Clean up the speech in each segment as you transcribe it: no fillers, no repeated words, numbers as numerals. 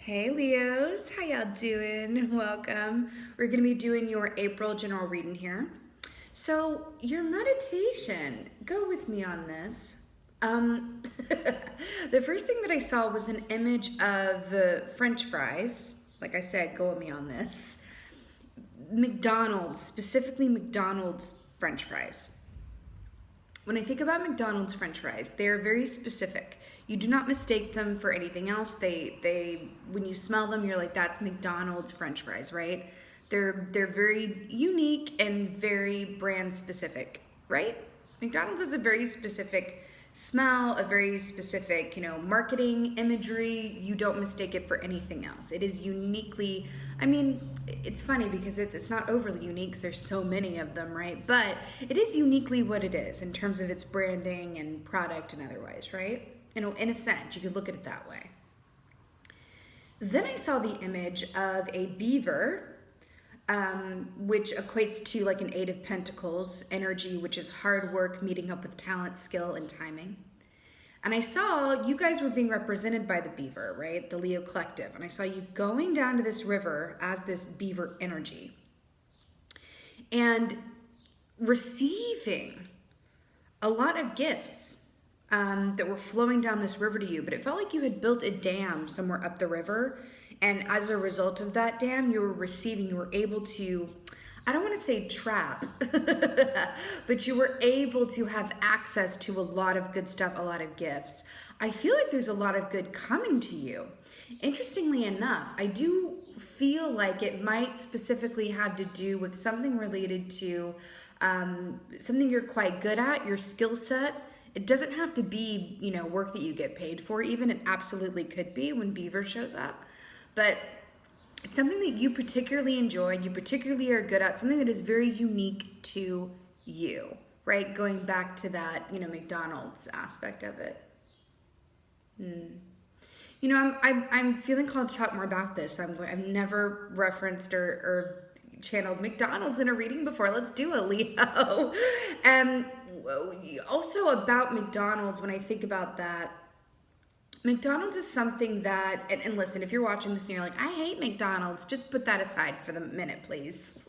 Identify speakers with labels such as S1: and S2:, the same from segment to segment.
S1: Hey Leos, how y'all doing? Welcome. We're going to be doing your April general reading here. So, your meditation, go with me on this. The first thing that I saw was an image of French fries. Like I said, go with me on this. McDonald's, specifically McDonald's French fries. When I think about McDonald's French fries, they're very specific. You do not mistake them for anything else. They when you smell them, you're like, that's McDonald's French fries, right? They're very unique and very brand specific, right? McDonald's has a very specific smell, a very specific, marketing imagery. You don't mistake it for anything else. It is uniquely, it's funny because it's not overly unique because there's so many of them, right? But it is uniquely what it is in terms of its branding and product and otherwise, right? In a sense, you could look at it that way. Then I saw the image of a beaver, which equates to like an Eight of Pentacles energy, which is hard work meeting up with talent, skill, and timing. And I saw you guys were being represented by the beaver, right? The Leo Collective. And I saw you going down to this river as this beaver energy and receiving a lot of gifts that were flowing down this river to you. But it felt like you had built a dam somewhere up the river. And as a result of that dam, you were able to, I don't want to say trap, but you were able to have access to a lot of good stuff, a lot of gifts. I feel like there's a lot of good coming to you. Interestingly enough, I do feel like it might specifically have to do with something related to something you're quite good at, your skill set. It doesn't have to be, work that you get paid for even. It absolutely could be when Beaver shows up. But it's something that you particularly enjoy, you particularly are good at, something that is very unique to you, right? Going back to that, McDonald's aspect of it. I'm feeling called to talk more about this. I've never referenced or channeled McDonald's in a reading before. Let's do it, Leo. And also about McDonald's, when I think about that, McDonald's is something that, and listen, if you're watching this and you're like, I hate McDonald's, just put that aside for the minute, please.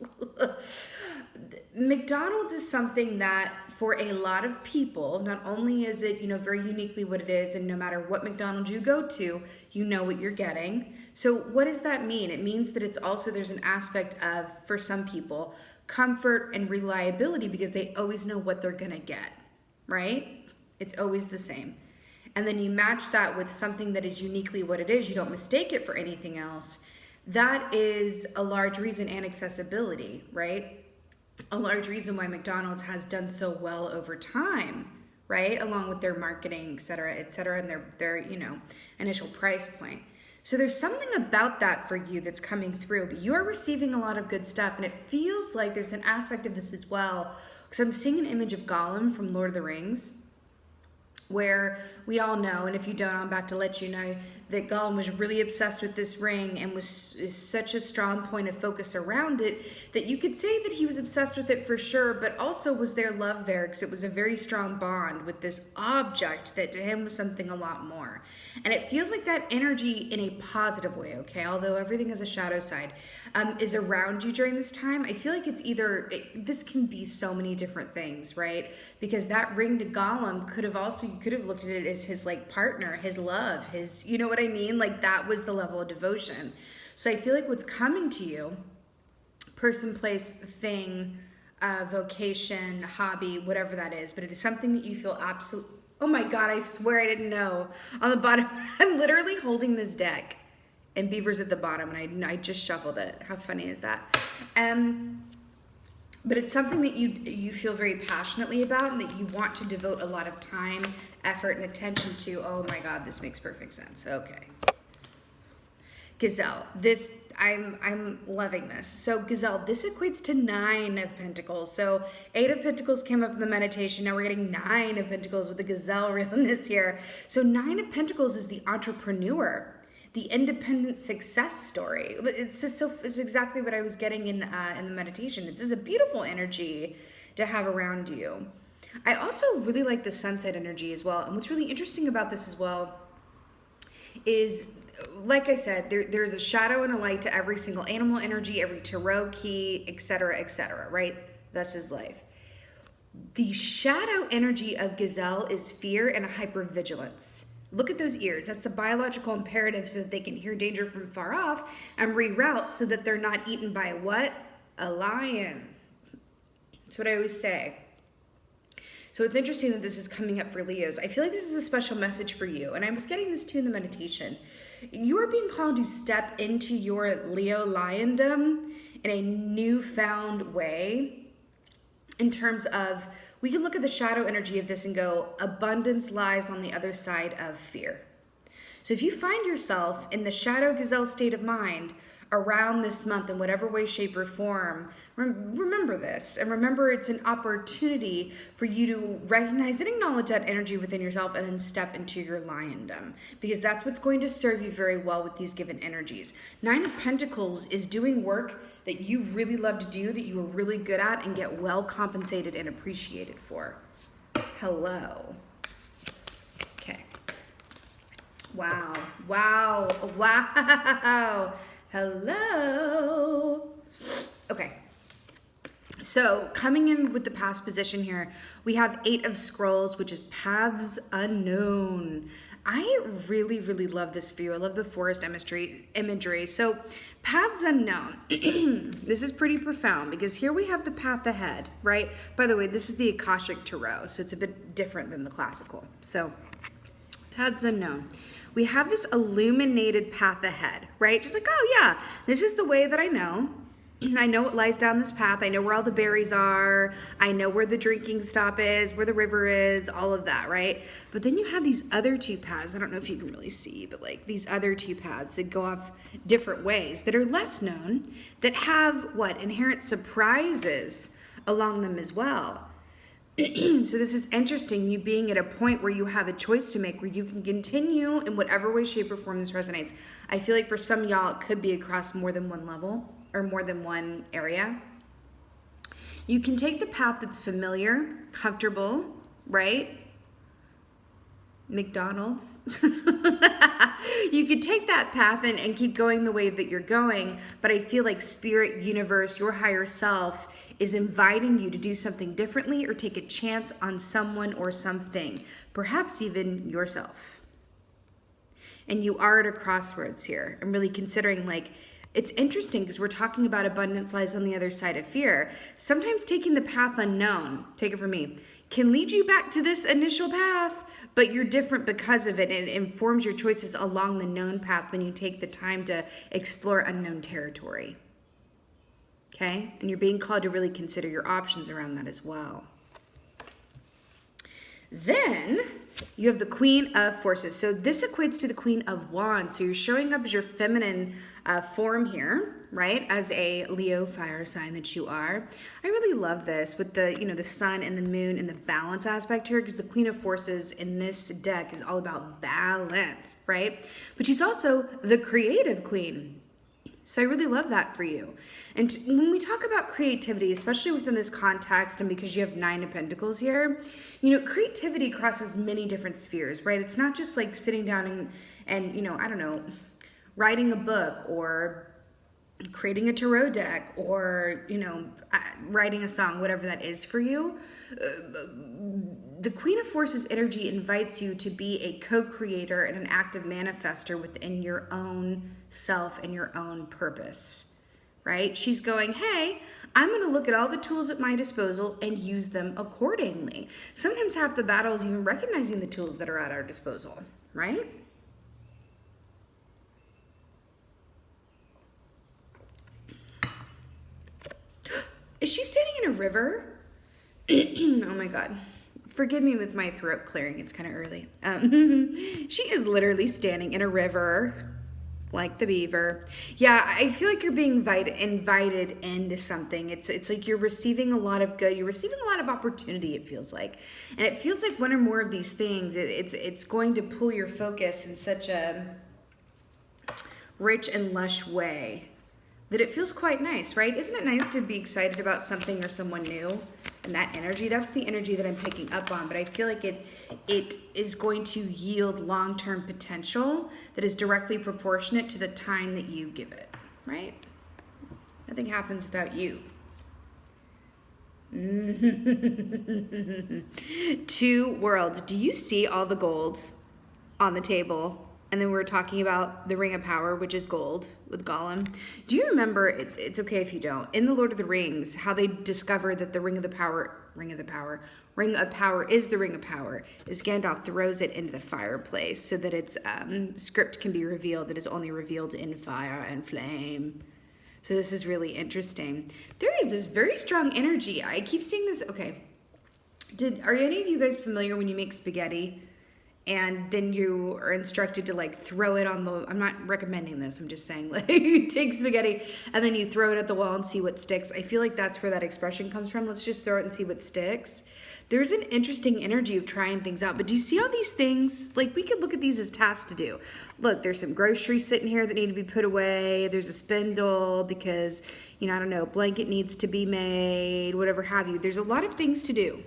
S1: McDonald's is something that for a lot of people, not only is it, very uniquely what it is, and no matter what McDonald's you go to, you know what you're getting. So what does that mean? It means that it's also, there's an aspect of, for some people, comfort and reliability because they always know what they're gonna get, right? It's always the same. And then you match that with something that is uniquely what it is, you don't mistake it for anything else. That is a large reason, and accessibility, right? A large reason why McDonald's has done so well over time, right? Along with their marketing, et cetera, and their initial price point. So there's something about that for you that's coming through, but you are receiving a lot of good stuff, and it feels like there's an aspect of this as well, because I'm seeing an image of Gollum from Lord of the Rings, where we all know, and if you don't, I'm about to let you know, that Gollum was really obsessed with this ring and is such a strong point of focus around it that you could say that he was obsessed with it for sure, but also was there love there because it was a very strong bond with this object that to him was something a lot more. And it feels like that energy in a positive way, okay? Although everything has a shadow side, is around you during this time. I feel like it's this can be so many different things, right? Because that ring to Gollum you could have looked at it as his like partner, his love, his, you know what I mean? Like that was the level of devotion. So I feel like what's coming to you, person, place, thing, vocation, hobby, whatever that is, but it is something that you feel absolutely, oh my God, I swear I didn't know. On the bottom, I'm literally holding this deck and Beaver's at the bottom and I just shuffled it. How funny is that? But it's something that you feel very passionately about and that you want to devote a lot of time, effort, and attention to. Oh my God, this makes perfect sense. Okay. Gazelle, I'm loving this. So Gazelle, this equates to 9 of Pentacles. So 8 of Pentacles came up in the meditation. Now we're getting 9 of Pentacles with the Gazelle realness here. So 9 of Pentacles is the entrepreneur, the independent success story. It's exactly what I was getting in the meditation. It's just a beautiful energy to have around you. I also really like the sunset energy as well. And what's really interesting about this as well is, like I said, there's a shadow and a light to every single animal energy, every tarot key, etc., right? Thus is life. The shadow energy of gazelle is fear and a hypervigilance. Look at those ears. That's the biological imperative so that they can hear danger from far off and reroute so that they're not eaten by what? A lion. That's what I always say. So it's interesting that this is coming up for Leos. I feel like this is a special message for you. And I was getting this too in the meditation. You are being called to step into your Leo liondom in a newfound way. In terms of, we can look at the shadow energy of this and go, abundance lies on the other side of fear. So if you find yourself in the shadow gazelle state of mind around this month in whatever way, shape, or form, remember this. And remember, it's an opportunity for you to recognize and acknowledge that energy within yourself and then step into your liondom. Because that's what's going to serve you very well with these given energies. 9 of Pentacles is doing work that you really love to do, that you are really good at and get well compensated and appreciated for. Hello. Okay. Wow. Hello. Okay. So coming in with the past position here, we have 8 of Scrolls, which is paths unknown. I really, really love this view. I love the forest imagery. So paths unknown. This is pretty profound because here we have the path ahead, right? By the way, this is the Akashic Tarot, so it's a bit different than the classical. So paths unknown. We have this illuminated path ahead, right? Just like, oh yeah, this is the way that I know. I know what lies down this path. I know where all the berries are. I know where the drinking stop is, where the river is, all of that, right? But then you have these other 2 paths. I don't know if you can really see, but like these other 2 paths that go off different ways that are less known, that have what? Inherent surprises along them as well. So this is interesting, you being at a point where you have a choice to make, where you can continue in whatever way, shape, or form this resonates. I feel like for some of y'all, it could be across more than one level or more than one area. You can take the path that's familiar, comfortable, right? McDonald's. You could take that path and keep going the way that you're going, but I feel like spirit, universe, your higher self is inviting you to do something differently or take a chance on someone or something, perhaps even yourself. And you are at a crossroads here. I'm really considering, like, it's interesting because we're talking about abundance lies on the other side of fear. Sometimes taking the path unknown, take it from me, can lead you back to this initial path, but you're different because of it, and it informs your choices along the known path when you take the time to explore unknown territory. Okay? And you're being called to really consider your options around that as well. Then you have the Queen of Forces. So this equates to the Queen of Wands. So you're showing up as your feminine form here, right? As a Leo fire sign that you are. I really love this with the, the sun and the moon and the balance aspect here, because the Queen of Forces in this deck is all about balance, right? But she's also the creative queen. So I really love that for you. And when we talk about creativity, especially within this context, and because you have 9 of Pentacles here, creativity crosses many different spheres, right? It's not just like sitting down and I don't know, writing a book or creating a tarot deck or, writing a song, whatever that is for you. The Queen of Forces energy invites you to be a co-creator and an active manifester within your own self and your own purpose, right? She's going, hey, I'm going to look at all the tools at my disposal and use them accordingly. Sometimes half the battle is even recognizing the tools that are at our disposal, right? Is she standing in a river? Oh my God. Forgive me with my throat clearing. It's kind of early. She is literally standing in a river like the beaver. Yeah, I feel like you're being invited into something. It's like you're receiving a lot of good. You're receiving a lot of opportunity, it feels like. And it feels like one or more of these things, it's going to pull your focus in such a rich and lush way. that it feels quite nice, right? Isn't it nice to be excited about something or someone new? And that energy, that's the energy that I'm picking up on. But I feel like it is going to yield long-term potential that is directly proportionate to the time that you give it, right? Nothing happens without you. 2 worlds. Do you see all the gold on the table? And then we were talking about the Ring of Power, which is gold with Gollum. Do you remember, it's okay if you don't, in the Lord of the Rings, how they discover that the Ring of Power is the Ring of Power, is Gandalf throws it into the fireplace so that its script can be revealed, that is only revealed in fire and flame. So this is really interesting. There is this very strong energy. I keep seeing this. Okay. Are any of you guys familiar when you make spaghetti and then you are instructed to like throw it on the, I'm not recommending this, I'm just saying like you take spaghetti and then you throw it at the wall and see what sticks. I feel like that's where that expression comes from. Let's just throw it and see what sticks. There's an interesting energy of trying things out, but do you see all these things? Like we could look at these as tasks to do. Look, there's some groceries sitting here that need to be put away. There's a spindle because, I don't know, blanket needs to be made, whatever have you. There's a lot of things to do.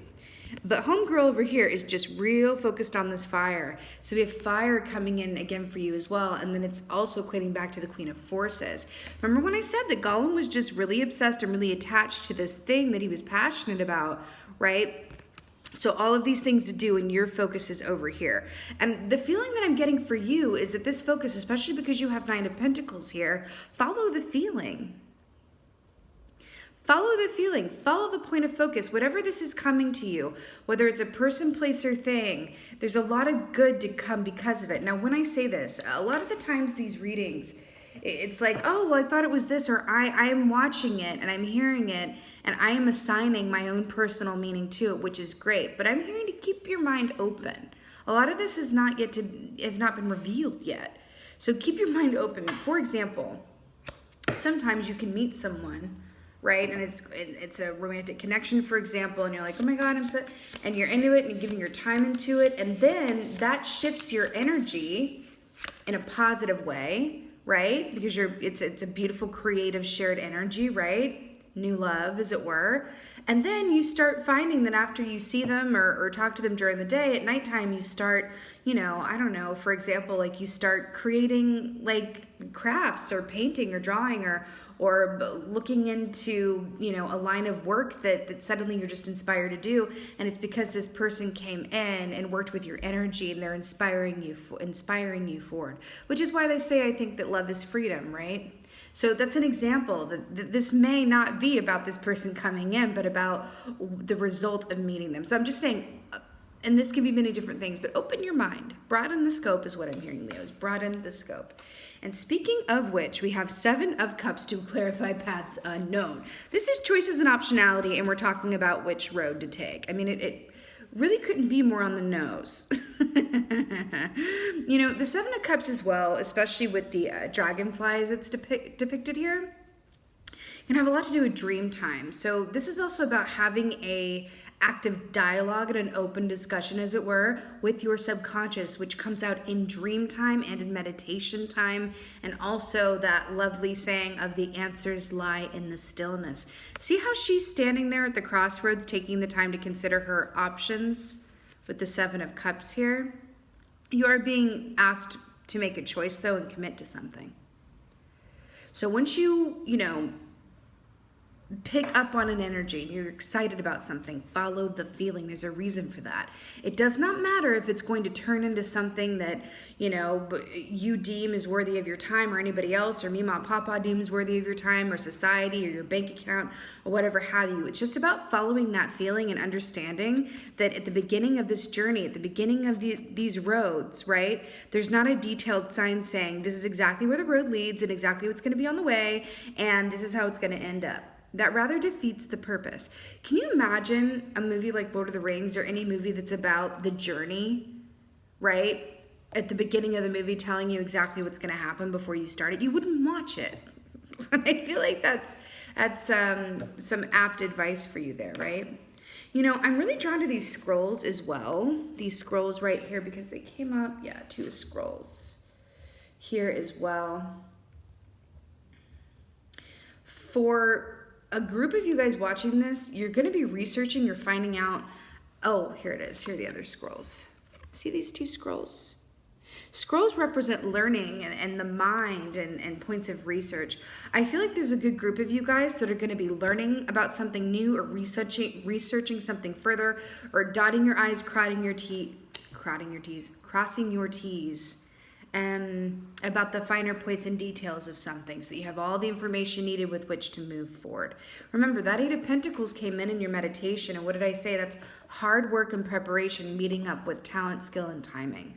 S1: But homegirl over here is just real focused on this fire. So we have fire coming in again for you as well. And then it's also equating back to the Queen of Forces. Remember when I said that Gollum was just really obsessed and really attached to this thing that he was passionate about, right? So all of these things to do, and your focus is over here. And the feeling that I'm getting for you is that this focus, especially because you have 9 of Pentacles here, follow the feeling. Follow the feeling, follow the point of focus, whatever this is coming to you, whether it's a person, place, or thing, there's a lot of good to come because of it. Now, when I say this, a lot of the times these readings, it's like, oh, well, I thought it was this, or I am watching it and I'm hearing it and I am assigning my own personal meaning to it, which is great. But I'm hearing to keep your mind open. A lot of this has not been revealed yet. So keep your mind open. For example, sometimes you can meet someone, right? And it's a romantic connection, for example, and you're like, oh my God, and you're into it and you're giving your time into it. And then that shifts your energy in a positive way, right? Because it's a beautiful, creative, shared energy, right? New love, as it were. And then you start finding that after you see them or talk to them during the day, at nighttime you start, I don't know, for example, like you start creating like crafts or painting or drawing or looking into, a line of work that suddenly you're just inspired to do. And it's because this person came in and worked with your energy and they're inspiring you forward, which is why they say, I think that love is freedom, right? So that's an example that this may not be about this person coming in, but about the result of meeting them. So I'm just saying, and this can be many different things, but open your mind. Broaden the scope is what I'm hearing, Leo, is broaden the scope. And speaking of which, we have 7 of Cups to clarify paths unknown. This is choices and optionality, and we're talking about which road to take. I mean, it really couldn't be more on the nose. The 7 of Cups as well, especially with the dragonfly as it's depicted here, can have a lot to do with dream time. So this is also about having a active dialogue and an open discussion, as it were, with your subconscious, which comes out in dream time and in meditation time, and also that lovely saying of the answers lie in the stillness. See how she's standing there at the crossroads, taking the time to consider her options with the 7 of Cups here? You are being asked to make a choice, though, and commit to something. So once you, pick up on an energy and you're excited about something, follow the feeling. There's a reason for that. It does not matter if it's going to turn into something that, you deem is worthy of your time, or anybody else, or Mima and Papa deems worthy of your time, or society, or your bank account, or whatever have you. It's just about following that feeling and understanding that at the beginning of this journey, at the beginning of these roads, right, there's not a detailed sign saying this is exactly where the road leads and exactly what's going to be on the way, and this is how it's going to end up. That rather defeats the purpose. Can you imagine a movie like Lord of the Rings, or any movie that's about the journey, right? At the beginning of the movie telling you exactly what's going to happen before you start it? You wouldn't watch it. I feel like that's some apt advice for you there, right? I'm really drawn to these scrolls as well. These scrolls right here, because they came up, 2 scrolls here as well. For a group of you guys watching this, you're going to be researching, you're finding out, oh, here it is. Here are the other scrolls. See these 2 scrolls? Scrolls represent learning and the mind and points of research. I feel like there's a good group of you guys that are going to be learning about something new or researching something further, or dotting your I's, crossing your T's, about the finer points and details of something, so that you have all the information needed with which to move forward. Remember, that 8 of Pentacles came in your meditation, and what did I say? That's hard work and preparation meeting up with talent, skill, and timing.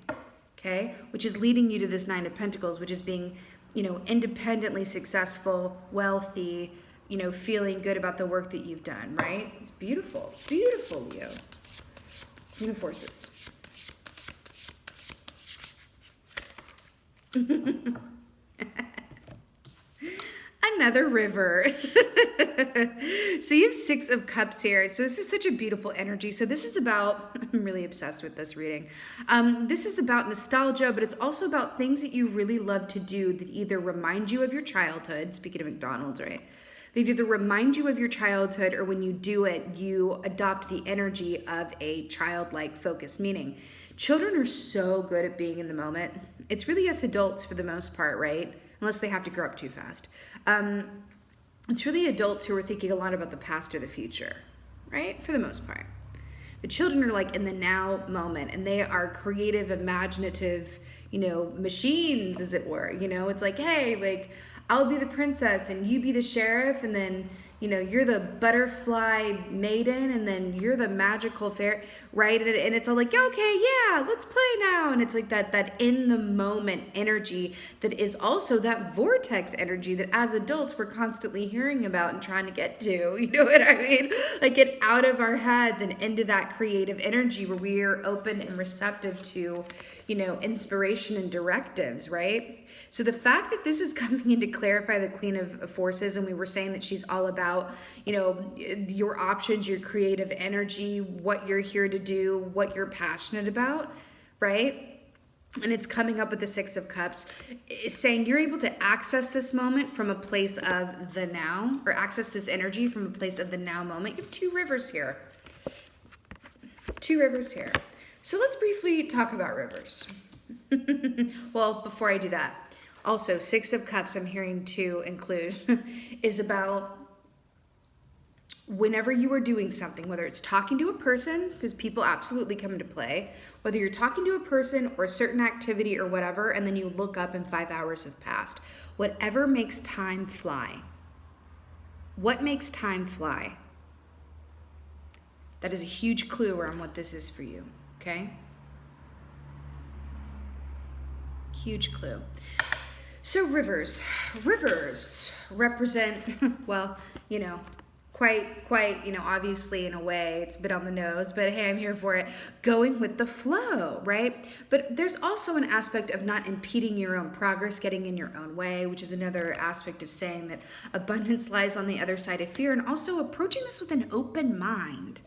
S1: Okay, which is leading you to this 9 of Pentacles, which is being, independently successful, wealthy, feeling good about the work that you've done, right? It's beautiful. Beautiful, Leo. Queen of Forces. Another river. So you have 6 of Cups here. So this is such a beautiful energy. So this is about, I'm really obsessed with this reading. This is about nostalgia, but it's also about things that you really love to do that either remind you of your childhood. Speaking of McDonald's, right? They either remind you of your childhood, or when you do it, you adopt the energy of a childlike focus. Meaning, children are so good at being in the moment. It's really us adults for the most part, right? Unless they have to grow up too fast. It's really adults who are thinking a lot about the past or the future, right? For the most part. But children are like in the now moment, and they are creative, imaginative, machines, as it were. It's like, hey, like, I'll be the princess and you be the sheriff, and then, you're the butterfly maiden, and then you're the magical fairy, right? And it's all like, okay, yeah, let's play now. And it's like that in the moment energy that is also that vortex energy that as adults we're constantly hearing about and trying to get to, you know what I mean? Like, get out of our heads and into that creative energy where we are open and receptive to, inspiration and directives, right? So the fact that this is coming in to clarify the Queen of Forces, and we were saying that she's all about, your options, your creative energy, what you're here to do, what you're passionate about, right? And it's coming up with the 6 of Cups, is saying you're able to access this moment from a place of the now, or access this energy from a place of the now moment. You have 2 rivers here. 2 rivers here. So let's briefly talk about rivers. Well, before I do that, also 6 of Cups I'm hearing to include is about whenever you are doing something, whether it's talking to a person, because people absolutely come into play, whether you're talking to a person or a certain activity or whatever, and then you look up and 5 hours have passed. Whatever makes time fly. What makes time fly? That is a huge clue around what this is for you, okay? Huge clue. So rivers represent, well, quite, obviously in a way it's a bit on the nose, but hey, I'm here for it. Going with the flow, right? But there's also an aspect of not impeding your own progress, getting in your own way, which is another aspect of saying that abundance lies on the other side of fear, and also approaching this with an open mind.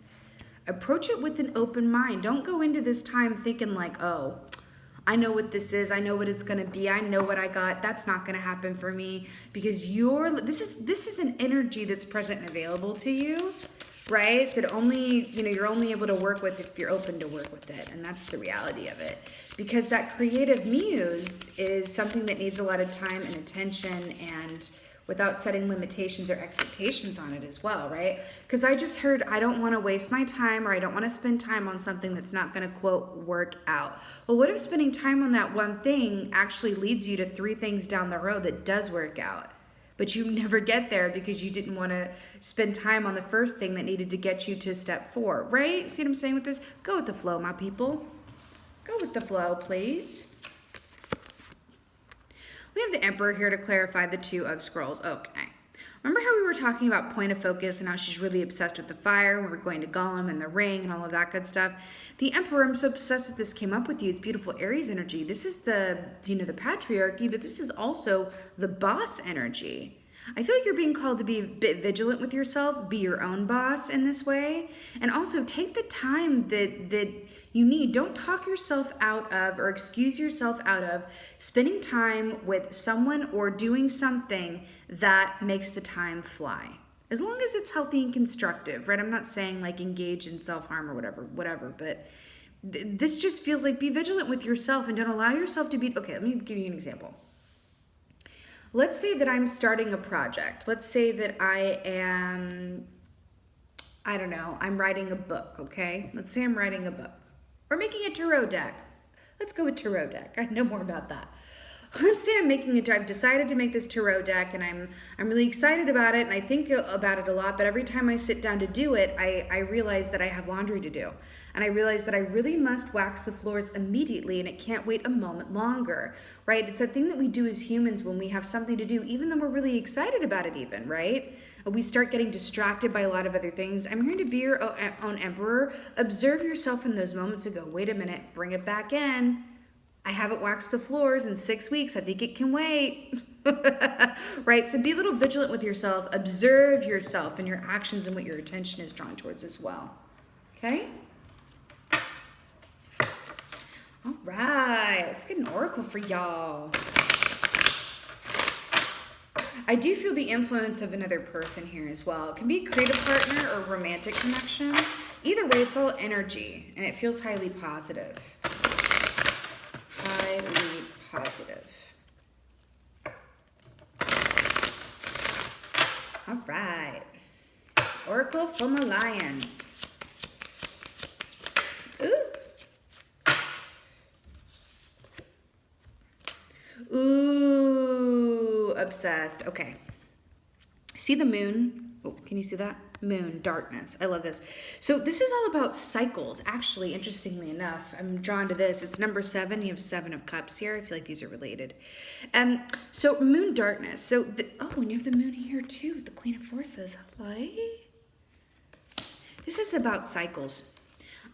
S1: Approach it with an open mind. Don't go into this time thinking like, oh, I know what this is. I know what it's going to be. I know what I got. That's not going to happen for me, because this is an energy that's present and available to you, right? That only, you're only able to work with if you're open to work with it. And that's the reality of it, because that creative muse is something that needs a lot of time and attention, and without setting limitations or expectations on it as well, right? Because I just heard, I don't want to waste my time, or I don't want to spend time on something that's not going to, quote, work out. Well, what if spending time on that one thing actually leads you to 3 things down the road that does work out? But you never get there because you didn't want to spend time on the first thing that needed to get you to step 4, right? See what I'm saying with this? Go with the flow, my people. Go with the flow, please. We have the Emperor here to clarify the 2 of Scrolls. Okay. Remember how we were talking about point of focus and how she's really obsessed with the fire, and we're going to Gollum and the ring and all of that good stuff? The Emperor, I'm so obsessed that this came up with you. It's beautiful Aries energy. This is the, the patriarchy, but this is also the boss energy. I feel like you're being called to be a bit vigilant with yourself, be your own boss in this way, and also take the time that you need. Don't talk yourself out of or excuse yourself out of spending time with someone or doing something that makes the time fly. As long as it's healthy and constructive, right? I'm not saying like engage in self-harm or whatever, but this just feels like be vigilant with yourself and don't allow yourself to be, okay, let me give you an example. Let's say that I'm starting a project. Let's say that I'm writing a book, okay? Let's say I'm writing a book. Or making a tarot deck. Let's go with tarot deck. I know more about that. Let's say I've decided to make this tarot deck and I'm really excited about it and I think about it a lot, but every time I sit down to do it, I realize that I have laundry to do. And I realize that I really must wax the floors immediately and it can't wait a moment longer, right? It's that thing that we do as humans when we have something to do, even though we're really excited about it even, right? We start getting distracted by a lot of other things. I'm here to be your own emperor. Observe yourself in those moments and go, wait a minute, bring it back in. I haven't waxed the floors in 6 weeks. I think it can wait. Right? So be a little vigilant with yourself. Observe yourself and your actions and what your attention is drawn towards as well. Okay? All right. Let's get an oracle for y'all. I do feel the influence of another person here as well. It can be a creative partner or romantic connection. Either way, it's all energy and it feels highly positive. Highly positive. All right. Oracle for my lions. Ooh, obsessed. Okay. See the moon? Oh, can you see that? Moon, darkness. I love this. So this is all about cycles. Actually, interestingly enough, I'm drawn to this. It's number 7. You have 7 of cups here. I feel like these are related. So moon, darkness. So, and you have the moon here too. The Queen of Forces. Hello? This is about cycles.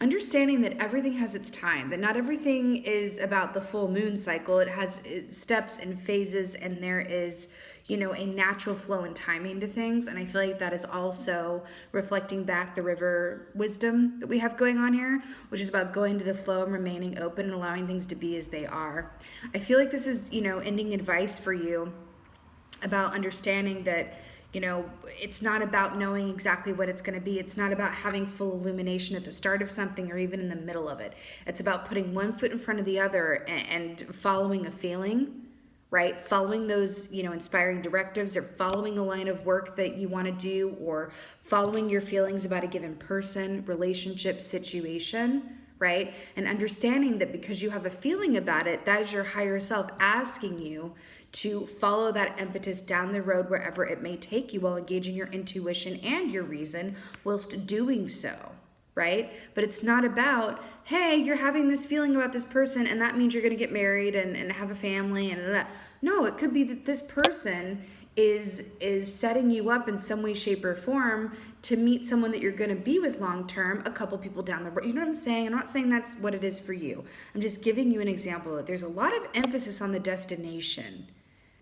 S1: Understanding that everything has its time, that not everything is about the full moon cycle. It has steps and phases, and there is, a natural flow and timing to things. And I feel like that is also reflecting back the river wisdom that we have going on here, which is about going to the flow and remaining open and allowing things to be as they are. I feel like this is, ending advice for you about understanding that, it's not about knowing exactly what it's going to be. It's not about having full illumination at the start of something or even in the middle of it. It's about putting one foot in front of the other and following a feeling, right? Following those, inspiring directives or following a line of work that you want to do or following your feelings about a given person, relationship, situation, right? And understanding that because you have a feeling about it, that is your higher self asking you to follow that impetus down the road wherever it may take you while engaging your intuition and your reason whilst doing so, right? But it's not about, hey, you're having this feeling about this person and that means you're going to get married and have a family and no, it could be that this person is setting you up in some way, shape, or form to meet someone that you're going to be with long term, a couple people down the road. You know what I'm saying? I'm not saying that's what it is for you. I'm just giving you an example that there's a lot of emphasis on the destination.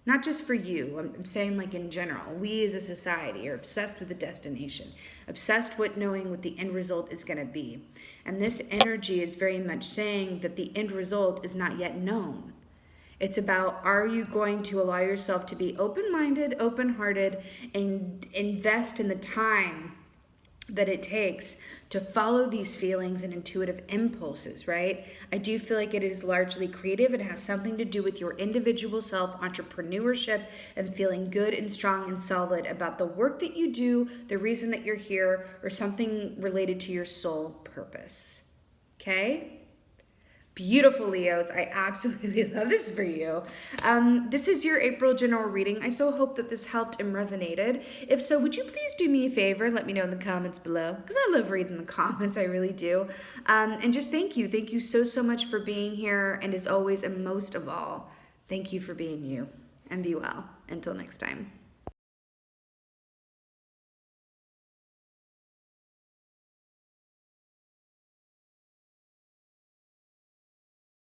S1: Not just for you, I'm saying like in general. We as a society are obsessed with the destination, obsessed with knowing what the end result is going to be. And this energy is very much saying that the end result is not yet known. It's about, are you going to allow yourself to be open-minded, open-hearted, and invest in the time that it takes to follow these feelings and intuitive impulses, right? I do feel like it is largely creative. It has something to do with your individual self, entrepreneurship, and feeling good and strong and solid about the work that you do, the reason that you're here, or something related to your soul purpose, okay? Beautiful, Leos. I absolutely love this for you. This is your April general reading. I so hope that this helped and resonated. If so, would you please do me a favor? Let me know in the comments below because I love reading the comments. I really do. And just thank you. Thank you so, so much for being here. And as always, and most of all, thank you for being you. And be well. Until next time.